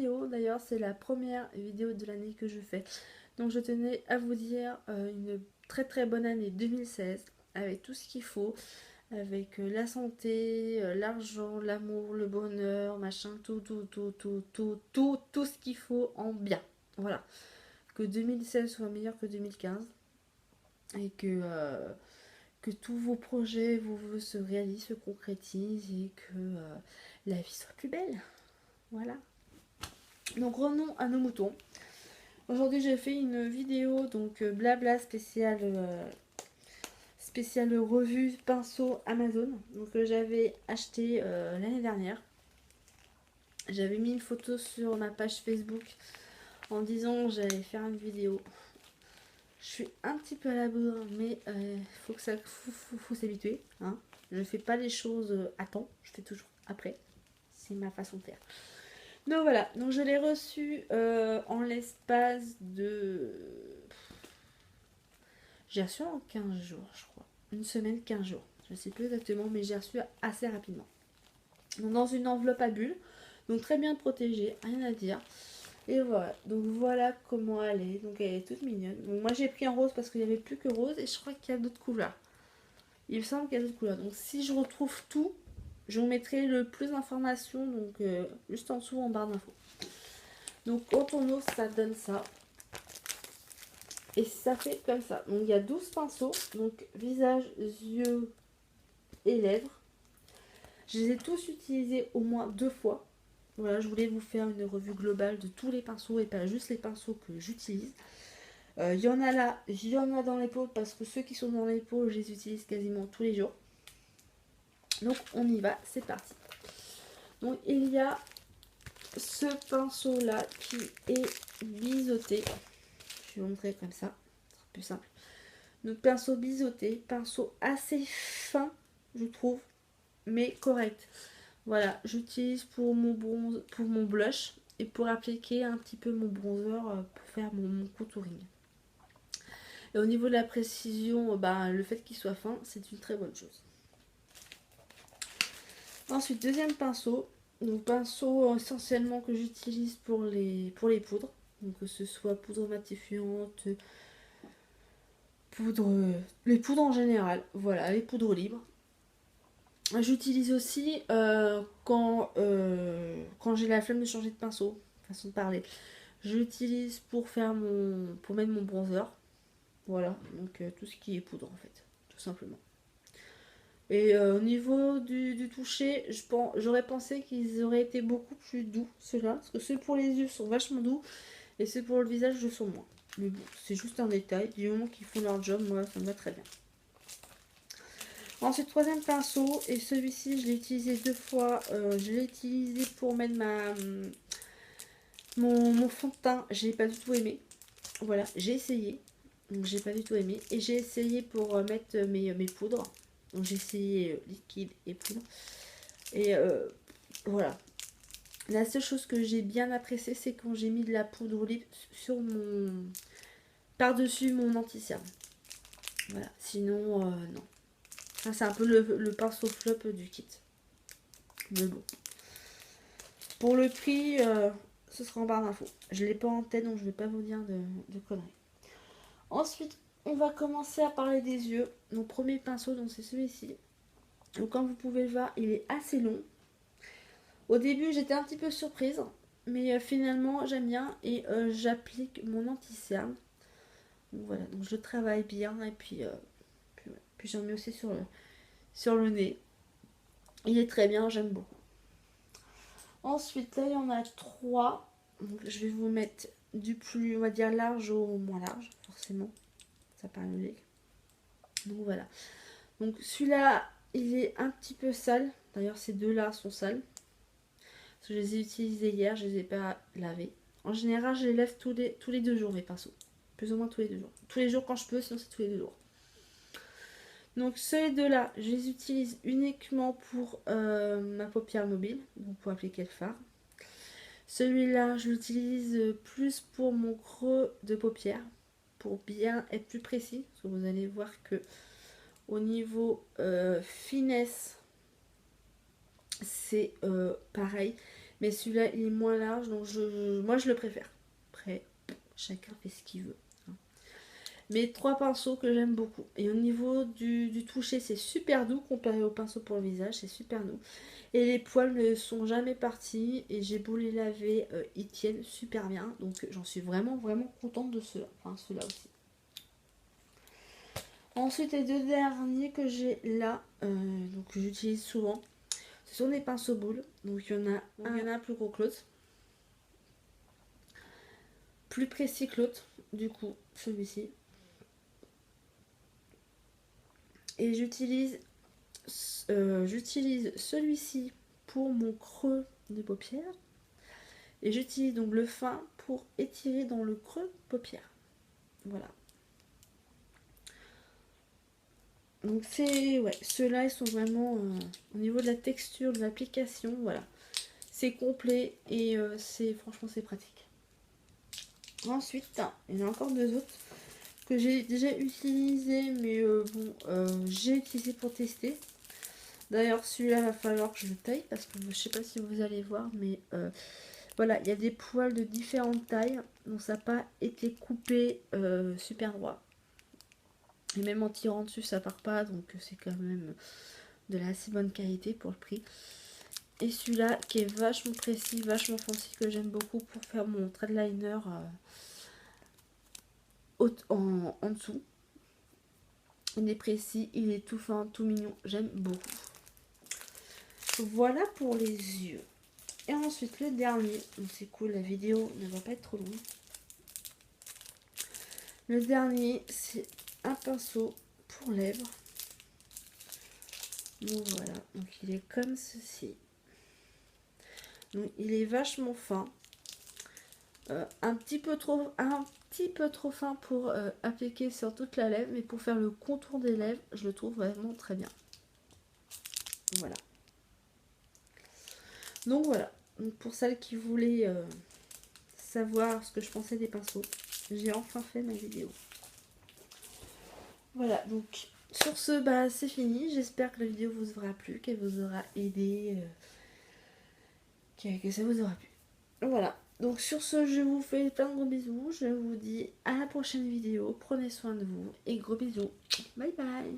vidéo. D'ailleurs, c'est la première vidéo de l'année que je fais. Donc je tenais à vous dire une très très bonne année 2016 avec tout ce qu'il faut, avec la santé, l'argent, l'amour, le bonheur, machin, tout ce qu'il faut en bien. Voilà. Que 2016 soit meilleur que 2015 et que tous vos projets, vos vœux se réalisent, se concrétisent et que la vie soit plus belle. Voilà. Donc revenons à nos moutons. Aujourd'hui j'ai fait une vidéo donc blabla spéciale revue pinceau Amazon. Donc j'avais acheté l'année dernière. J'avais mis une photo sur ma page Facebook en disant que j'allais faire une vidéo. Je suis un petit peu à la bourre, mais faut s'habituer. Hein. Je ne fais pas les choses à temps, je fais toujours après. C'est ma façon de faire. Donc voilà, donc je l'ai reçu en l'espace de... J'ai reçu en 15 jours, je crois. Une semaine, 15 jours. Je ne sais plus exactement, mais j'ai reçu assez rapidement. Donc dans une enveloppe à bulles. Donc très bien protégée, rien à dire. Et voilà, donc voilà comment elle est. Donc elle est toute mignonne. Donc moi j'ai pris en rose parce qu'il n'y avait plus que rose et je crois qu'il y a d'autres couleurs. Il me semble qu'il y a d'autres couleurs. Donc si je retrouve tout, je vous mettrai le plus d'informations donc juste en dessous en barre d'infos. Donc quand on ouvre, ça donne ça. Et ça fait comme ça. Donc il y a 12 pinceaux. Donc visage, yeux et lèvres. Je les ai tous utilisés au moins 2 fois. Voilà, je voulais vous faire une revue globale de tous les pinceaux et pas juste les pinceaux que j'utilise. Il y en a là, il y en a dans les pots parce que ceux qui sont dans les pots, je les utilise quasiment tous les jours. Donc on y va, c'est parti. Donc il y a ce pinceau là qui est biseauté. Je vais vous montrer comme ça, c'est plus simple. Donc pinceau biseauté, pinceau assez fin je trouve, mais correct. Voilà, j'utilise pour mon bronze, pour mon blush et pour appliquer un petit peu mon bronzer pour faire mon contouring. Et au niveau de la précision, le fait qu'il soit fin, c'est une très bonne chose. Ensuite, deuxième pinceau. Donc pinceau essentiellement que j'utilise pour les poudres. Donc que ce soit poudre matifiante, les poudres en général. Voilà, les poudres libres. J'utilise aussi quand j'ai la flemme de changer de pinceau, façon de parler. J'utilise pour mettre mon bronzer. Voilà, donc tout ce qui est poudre en fait, tout simplement. Et au niveau du toucher, j'aurais pensé qu'ils auraient été beaucoup plus doux, ceux-là. Parce que ceux pour les yeux sont vachement doux et ceux pour le visage le sont moins. Mais bon, c'est juste un détail. Du moment qu'ils font leur job, moi ça me va très bien. Ensuite, troisième pinceau, et celui-ci je l'ai utilisé 2 fois. Je l'ai utilisé pour mettre mon fond de teint. Je n'ai pas du tout aimé. Voilà, j'ai essayé. Donc j'ai pas du tout aimé. Et j'ai essayé pour mettre mes poudres. Donc j'ai essayé liquide et poudre. Et voilà. La seule chose que j'ai bien appréciée, c'est quand j'ai mis de la poudre libre sur par-dessus mon anti-cerne. Voilà. Sinon, non. Ça, c'est un peu le pinceau flop du kit. Mais bon. Pour le prix, ce sera en barre d'infos. Je ne l'ai pas en tête, donc je ne vais pas vous dire de conneries. Ensuite, on va commencer à parler des yeux. Mon premier pinceau, donc c'est celui-ci. Donc comme vous pouvez le voir, il est assez long. Au début, j'étais un petit peu surprise. Mais finalement, j'aime bien. Et j'applique mon anti-cerne. Donc voilà, donc je travaille bien. Et puis j'en mets aussi sur le nez. Il est très bien, j'aime beaucoup. Ensuite, là, il y en a 3. Donc, je vais vous mettre du plus, on va dire, large au moins large, forcément. Ça paraît logique. Donc, voilà. Donc, celui-là, il est un petit peu sale. D'ailleurs, ces deux-là sont sales. Parce que je les ai utilisés hier, je les ai pas lavés. En général, je les lave tous les 2 jours, mes pinceaux. Plus ou moins tous les 2 jours. Tous les jours quand je peux, sinon c'est tous les 2 jours. Donc ces deux-là, je les utilise uniquement pour ma paupière mobile, donc pour appliquer le fard. Celui-là, je l'utilise plus pour mon creux de paupière, pour bien être plus précis. Parce que vous allez voir que au niveau finesse, c'est pareil. Mais celui-là, il est moins large, donc moi je le préfère. Après, chacun fait ce qu'il veut. Mais 3 pinceaux que j'aime beaucoup. Et au niveau du toucher, c'est super doux comparé au pinceau pour le visage, c'est super doux. Et les poils ne sont jamais partis. Et j'ai beau les laver, ils tiennent super bien. Donc j'en suis vraiment contente de ceux-là. Enfin ceux-là aussi. Ensuite, les 2 derniers que j'ai là, donc que j'utilise souvent, ce sont des pinceaux boules. Donc il y en a un plus gros que l'autre. Plus précis que l'autre, du coup, celui-ci. Et j'utilise celui-ci pour mon creux de paupière. Et j'utilise donc le fin pour étirer dans le creux de paupière. Voilà. Donc c'est... Ouais, ceux-là, ils sont vraiment... au niveau de la texture, de l'application, voilà. C'est complet et franchement, c'est pratique. Ensuite, il y en a encore 2 autres que j'ai déjà utilisé, mais j'ai utilisé pour tester. D'ailleurs, celui-là va falloir que je le taille parce que je sais pas si vous allez voir, mais voilà, il y a des poils de différentes tailles, donc ça n'a pas été coupé super droit. Et même en tirant dessus, ça part pas, donc c'est quand même de la assez bonne qualité pour le prix. Et celui-là qui est vachement précis, vachement fancy, que j'aime beaucoup pour faire mon trade liner en dessous. Il est précis, il est tout fin, tout mignon, j'aime beaucoup. Voilà pour les yeux. Et ensuite le dernier, donc c'est cool, la vidéo ne va pas être trop longue. Le dernier, c'est un pinceau pour lèvres. Donc voilà, donc il est comme ceci. Donc il est vachement fin. Un petit peu trop fin pour appliquer sur toute la lèvre, mais pour faire le contour des lèvres, je le trouve vraiment très bien. Voilà. Donc voilà, donc pour celles qui voulaient savoir ce que je pensais des pinceaux, j'ai enfin fait ma vidéo. Voilà, donc sur ce, bah c'est fini. J'espère que la vidéo vous aura plu, qu'elle vous aura aidé, que ça vous aura plu. Voilà, donc sur ce, je vous fais plein de gros bisous. Je vous dis à la prochaine vidéo. Prenez soin de vous et gros bisous. Bye bye.